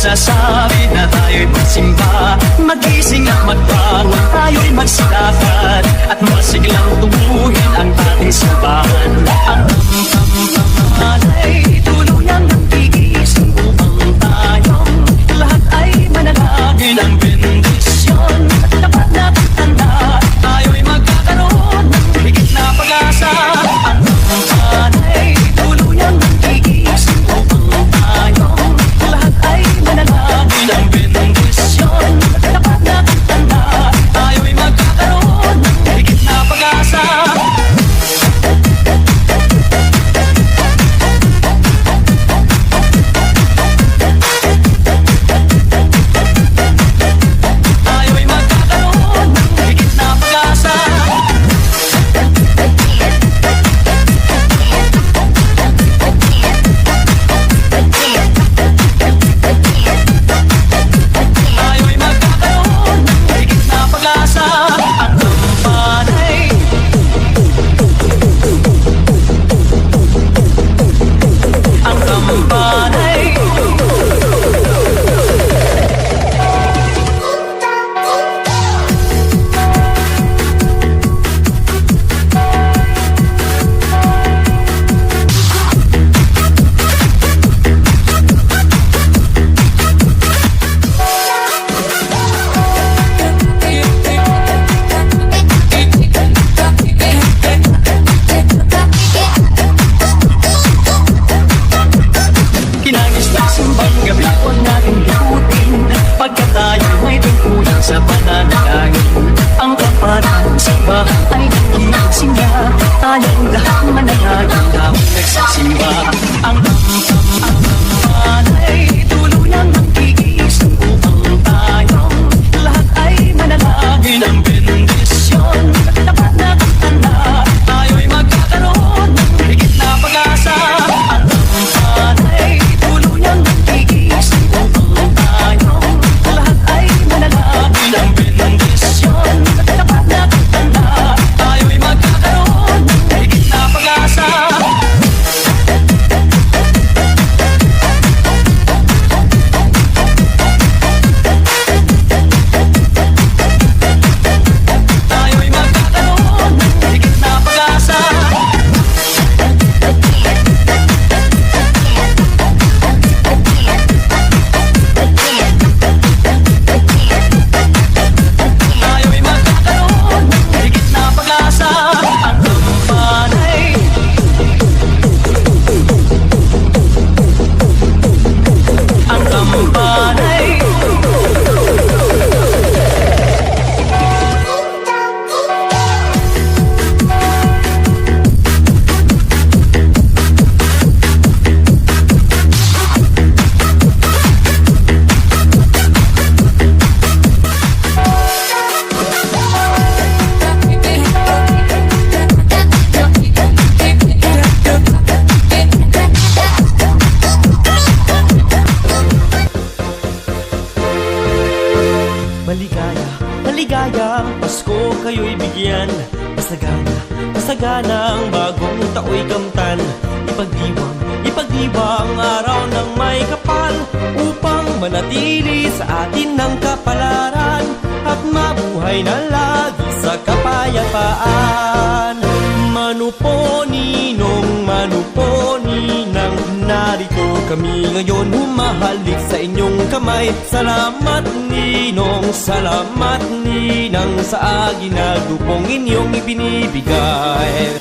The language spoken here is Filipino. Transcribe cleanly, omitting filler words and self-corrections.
nagsasabi na tayo'y magsimba, magising at magbangon, tayo'y magsilakad at masiglang tubuhin ang ating simbahan. Ang tamtamtamanay tuluyang nagtigising upang tayong lahat ay manalangin ang bendisyon. Dapat natin tanda, tayo'y magkakaroon ng higit na pag-asa. Ang tamtamtanay tuluyang nagtigising upang tayong lahat ay manalangin ang bendisyon. Dapat natin tanda, tayo'y magkakaroon ng higit na pag-asa. Tayong lahat manalangin habang nagsisimba. Ang tamtamtanay tuluyang nagtigising upang tayong lahat ay manalangin ang bendisyon. Dapat natin tanda, tayo'y magkakaroon ng higit na pag-asa. Ang tamtamtanay tuluyang nagtigising upang tayong lahat ay manalangin ang bendisyon. Dapat natin tanda, tayo'y magkakaroon higit na pag-asa. Tayo'y magkakaroon higit na pag-asa. Tayo'y magkakaroon higit na pag-asa. Ang tampanay ang tampanay Maligaya, maligayang Pasko kayo'y bigyan. Masagana, masagana ang bagong tao'y kamtan. Ipagdiwang araw ng may kapal, upang manatili sa atin ng kapalaran at mabuhay na lagi sa kapayapaan. Manupo ninong, manupo ninang, narito kami ngayon humahalik sa inyong kamay. Salamat ninong, salamat ninang sa aginagupong inyong ibinibigay.